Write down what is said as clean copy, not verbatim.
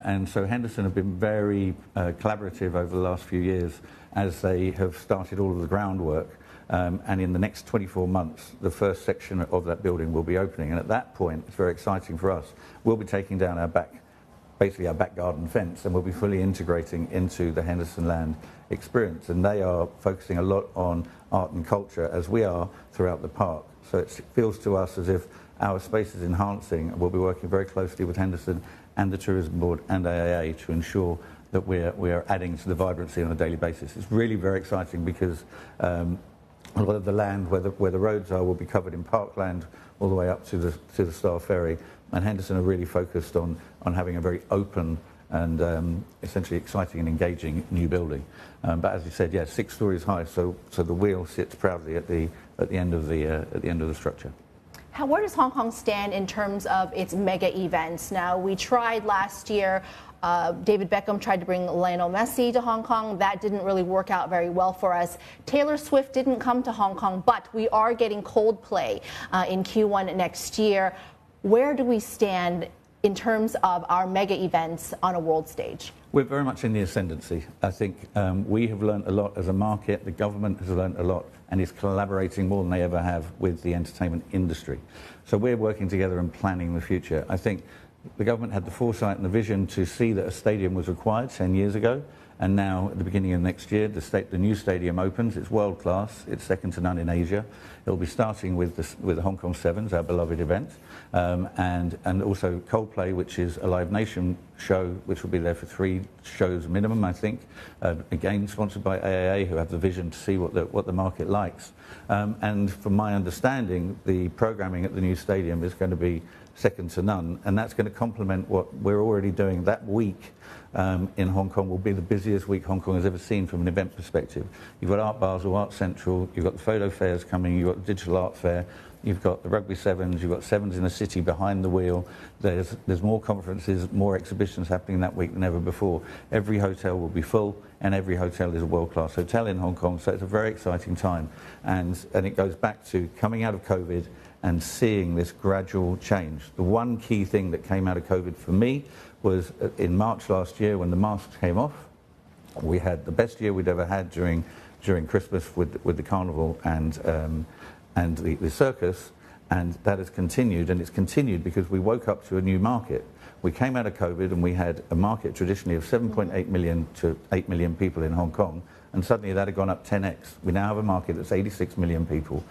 And so Henderson have been very collaborative over the last few years as they have started all of the groundwork. And in the next 24 months, the first section of that building will be opening. And at that point, it's very exciting for us. We'll be taking down basically our back garden fence, and we'll be fully integrating into the Henderson Land experience. And they are focusing a lot on art and culture, as we are throughout the park. So it feels to us as if our space is enhancing, and we'll be working very closely with Henderson and the Tourism Board and AAA to ensure that we're adding to the vibrancy on a daily basis. It's really very exciting because a lot of the land where the roads are will be covered in parkland all the way up to the Star Ferry, and Henderson are really focused on having a very open and essentially exciting and engaging new building. But as you said, yeah, 6 stories high, so the wheel sits proudly at the end of the structure. Where does Hong Kong stand in terms of its mega events? Now, we tried last year. David Beckham tried to bring Lionel Messi to Hong Kong. That didn't really work out very well for us. Taylor Swift didn't come to Hong Kong, but we are getting Coldplay in Q1 next year. Where do we stand in terms of our mega events on a world stage? We're very much in the ascendancy. I think we have learned a lot as a market. The government has learned a lot and is collaborating more than they ever have with the entertainment industry. So we're working together and planning the future. I think the government had the foresight and the vision to see that a stadium was required 10 years ago, and now at the beginning of next year the new stadium opens. It's world class, it's second to none in Asia. It'll be starting with the Hong Kong Sevens, our beloved event, and also Coldplay, which is a Live Nation show which will be there for 3 shows minimum, I think, again sponsored by AAA, who have the vision to see what the market likes. And from my understanding, the programming at the new stadium is going to be second to none, and that's going to complement what we're already doing. That week in Hong Kong will be the busiest week Hong Kong has ever seen from an event perspective. You've got Art Basel, Art Central, you've got the photo fairs coming, you've got the digital art fair, you've got the rugby sevens, you've got sevens in the city behind the wheel. There's more conferences, more exhibitions happening that week than ever before. Every hotel will be full, and every hotel is a world-class hotel in Hong Kong, so it's a very exciting time. And it goes back to coming out of COVID and seeing this gradual change. The one key thing that came out of COVID for me was in March last year, when the masks came off. We had the best year we'd ever had during Christmas with the carnival and the circus, and that has continued, and it's continued because we woke up to a new market. We came out of COVID and we had a market traditionally of 7.8 million to 8 million people in Hong Kong, and suddenly that had gone up 10x. We now have a market that's 86 million people.